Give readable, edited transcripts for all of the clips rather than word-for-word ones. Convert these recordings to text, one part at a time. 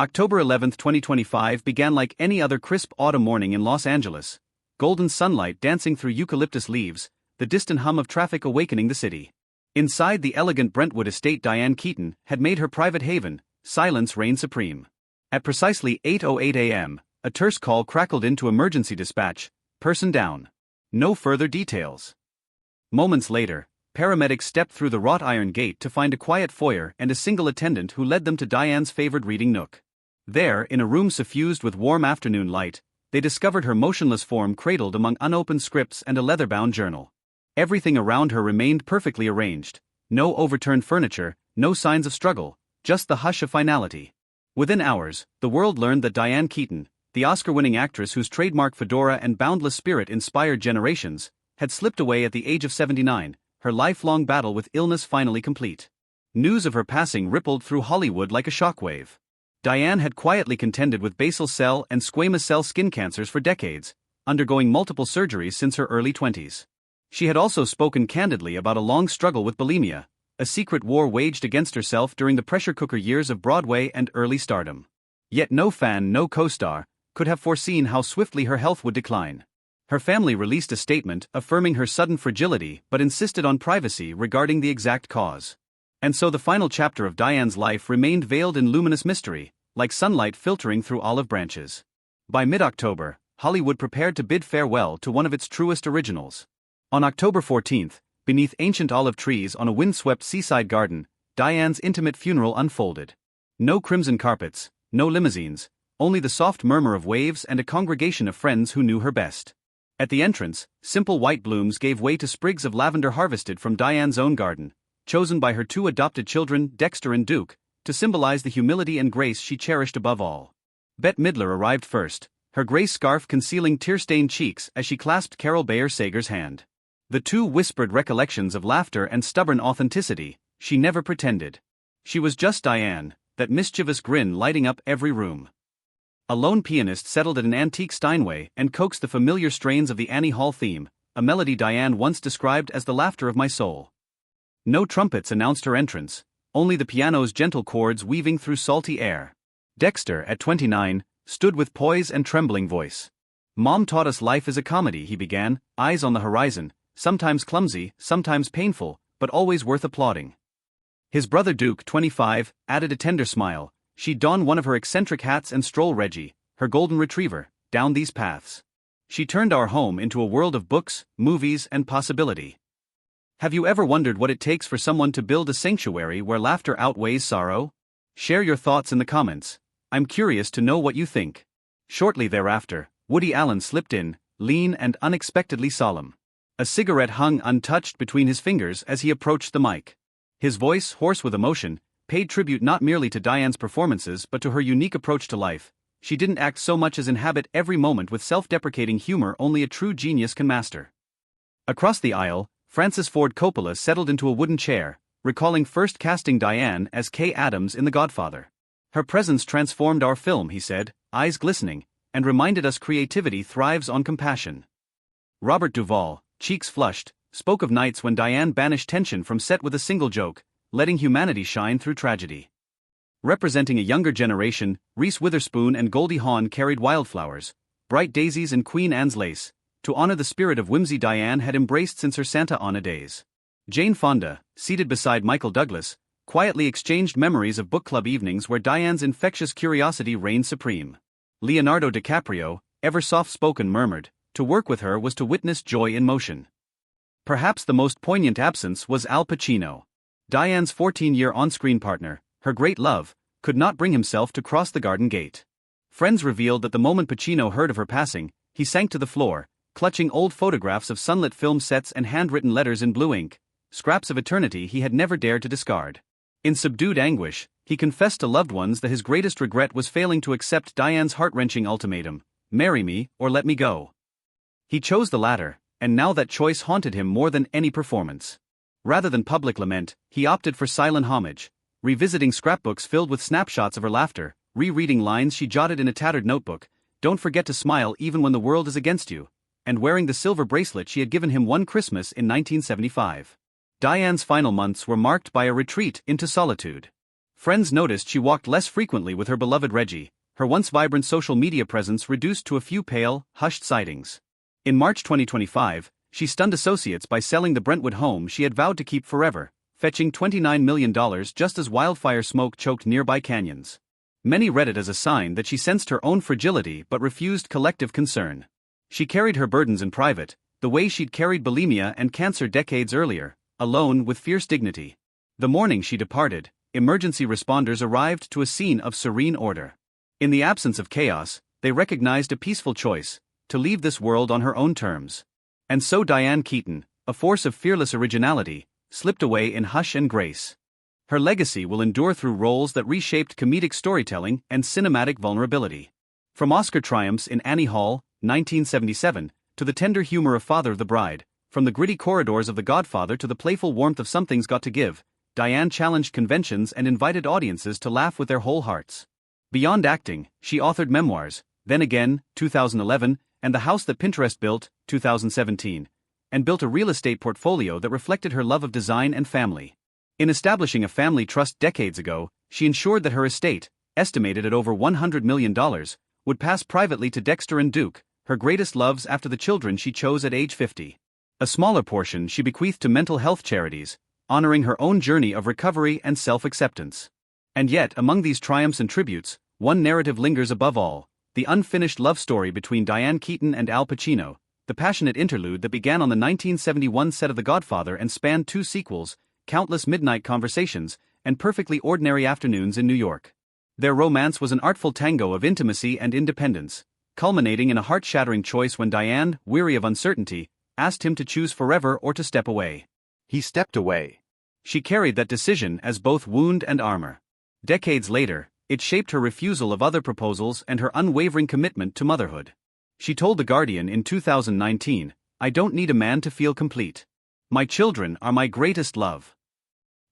October 11, 2025 began like any other crisp autumn morning in Los Angeles. Golden sunlight dancing through eucalyptus leaves, the distant hum of traffic awakening the city. Inside the elegant Brentwood estate Diane Keaton had made her private haven, silence reigned supreme. At precisely 8:08 a.m., a terse call crackled into emergency dispatch, person down. No further details. Moments later, paramedics stepped through the wrought iron gate to find a quiet foyer and a single attendant who led them to Diane's favored reading nook. There, in a room suffused with warm afternoon light, they discovered her motionless form cradled among unopened scripts and a leather-bound journal. Everything around her remained perfectly arranged. No overturned furniture, no signs of struggle, just the hush of finality. Within hours, the world learned that Diane Keaton, the Oscar-winning actress whose trademark fedora and boundless spirit inspired generations, had slipped away at the age of 79, her lifelong battle with illness finally complete. News of her passing rippled through Hollywood like a shockwave. Diane had quietly contended with basal cell and squamous cell skin cancers for decades, undergoing multiple surgeries since her early 20s. She had also spoken candidly about a long struggle with bulimia, a secret war waged against herself during the pressure cooker years of Broadway and early stardom. Yet no fan, no co-star, could have foreseen how swiftly her health would decline. Her family released a statement affirming her sudden fragility but insisted on privacy regarding the exact cause. And so the final chapter of Diane's life remained veiled in luminous mystery, like sunlight filtering through olive branches. By mid-October, Hollywood prepared to bid farewell to one of its truest originals. On October 14, beneath ancient olive trees on a windswept seaside garden, Diane's intimate funeral unfolded. No crimson carpets, no limousines, only the soft murmur of waves and a congregation of friends who knew her best. At the entrance, simple white blooms gave way to sprigs of lavender harvested from Diane's own garden, chosen by her two adopted children, Dexter and Duke, to symbolize the humility and grace she cherished above all. Bette Midler arrived first, her gray scarf concealing tear-stained cheeks as she clasped Carol Bayer Sager's hand. The two whispered recollections of laughter and stubborn authenticity. She never pretended. She was just Diane, that mischievous grin lighting up every room. A lone pianist settled at an antique Steinway and coaxed the familiar strains of the Annie Hall theme, a melody Diane once described as the laughter of my soul. No trumpets announced her entrance, only the piano's gentle chords weaving through salty air. Dexter, at 29, stood with poise and trembling voice. "Mom taught us life is a comedy," he began, eyes on the horizon, sometimes clumsy, sometimes painful, but always worth applauding. His brother Duke, 25, added a tender smile. She'd don one of her eccentric hats and stroll Reggie, her golden retriever, down these paths. She turned our home into a world of books, movies, and possibility. Have you ever wondered what it takes for someone to build a sanctuary where laughter outweighs sorrow? Share your thoughts in the comments. I'm curious to know what you think. Shortly thereafter, Woody Allen slipped in, lean and unexpectedly solemn. A cigarette hung untouched between his fingers as he approached the mic. His voice, hoarse with emotion, paid tribute not merely to Diane's performances but to her unique approach to life. She didn't act so much as inhabit every moment with self-deprecating humor only a true genius can master. Across the aisle, Francis Ford Coppola settled into a wooden chair, recalling first casting Diane as Kay Adams in The Godfather. "Her presence transformed our film," he said, eyes glistening, and reminded us creativity thrives on compassion. Robert Duvall, cheeks flushed, spoke of nights when Diane banished tension from set with a single joke, letting humanity shine through tragedy. Representing a younger generation, Reese Witherspoon and Goldie Hawn carried Wildflowers, Bright Daisies and Queen Anne's Lace, to honor the spirit of whimsy Diane had embraced since her Santa Ana days. Jane Fonda, seated beside Michael Douglas, quietly exchanged memories of book club evenings where Diane's infectious curiosity reigned supreme. Leonardo DiCaprio, ever soft-spoken, murmured, "To work with her was to witness joy in motion." Perhaps the most poignant absence was Al Pacino. Diane's 14-year on-screen partner, her great love, could not bring himself to cross the garden gate. Friends revealed that the moment Pacino heard of her passing, he sank to the floor, clutching old photographs of sunlit film sets and handwritten letters in blue ink, scraps of eternity he had never dared to discard. In subdued anguish, he confessed to loved ones that his greatest regret was failing to accept Diane's heart-wrenching ultimatum: "Marry me, or let me go." He chose the latter, and now that choice haunted him more than any performance. Rather than public lament, he opted for silent homage, revisiting scrapbooks filled with snapshots of her laughter, rereading lines she jotted in a tattered notebook, "Don't forget to smile even when the world is against you," and wearing the silver bracelet she had given him one Christmas in 1975. Diane's final months were marked by a retreat into solitude. Friends noticed she walked less frequently with her beloved Reggie, her once vibrant social media presence reduced to a few pale, hushed sightings. In March 2025, she stunned associates by selling the Brentwood home she had vowed to keep forever, fetching $29 million just as wildfire smoke choked nearby canyons. Many read it as a sign that she sensed her own fragility but refused collective concern. She carried her burdens in private, the way she'd carried bulimia and cancer decades earlier, alone with fierce dignity. The morning she departed, emergency responders arrived to a scene of serene order. In the absence of chaos, they recognized a peaceful choice: to leave this world on her own terms. And so Diane Keaton, a force of fearless originality, slipped away in hush and grace. Her legacy will endure through roles that reshaped comedic storytelling and cinematic vulnerability. From Oscar triumphs in Annie Hall, 1977, to the tender humor of Father of the Bride, from the gritty corridors of The Godfather to the playful warmth of Something's Got to Give, Diane challenged conventions and invited audiences to laugh with their whole hearts. Beyond acting, she authored memoirs, Then Again, 2011, and The House That Pinterest Built, 2017, and built a real estate portfolio that reflected her love of design and family. In establishing a family trust decades ago, she ensured that her estate, estimated at over $100 million, would pass privately to Dexter and Duke, her greatest loves after the children she chose at age 50. A smaller portion she bequeathed to mental health charities, honoring her own journey of recovery and self-acceptance. And yet, among these triumphs and tributes, one narrative lingers above all: the unfinished love story between Diane Keaton and Al Pacino, the passionate interlude that began on the 1971 set of The Godfather and spanned 2 sequels, countless midnight conversations, and perfectly ordinary afternoons in New York. Their romance was an artful tango of intimacy and independence, culminating in a heart-shattering choice when Diane, weary of uncertainty, asked him to choose forever or to step away. He stepped away. She carried that decision as both wound and armor. Decades later, it shaped her refusal of other proposals and her unwavering commitment to motherhood. She told The Guardian in 2019, "I don't need a man to feel complete. My children are my greatest love."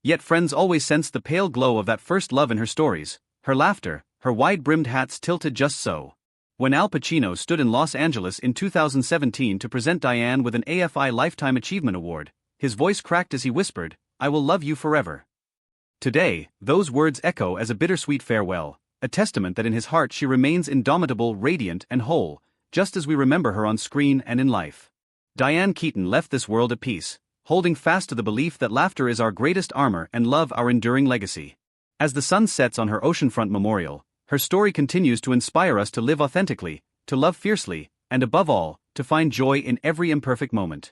Yet friends always sensed the pale glow of that first love in her stories, her laughter, her wide-brimmed hats tilted just so. When Al Pacino stood in Los Angeles in 2017 to present Diane with an AFI Lifetime Achievement Award, his voice cracked as he whispered, "I will love you forever." Today, those words echo as a bittersweet farewell, a testament that in his heart she remains indomitable, radiant, and whole, just as we remember her on screen and in life. Diane Keaton left this world at peace, holding fast to the belief that laughter is our greatest armor and love our enduring legacy. As the sun sets on her oceanfront memorial, her story continues to inspire us to live authentically, to love fiercely, and above all, to find joy in every imperfect moment.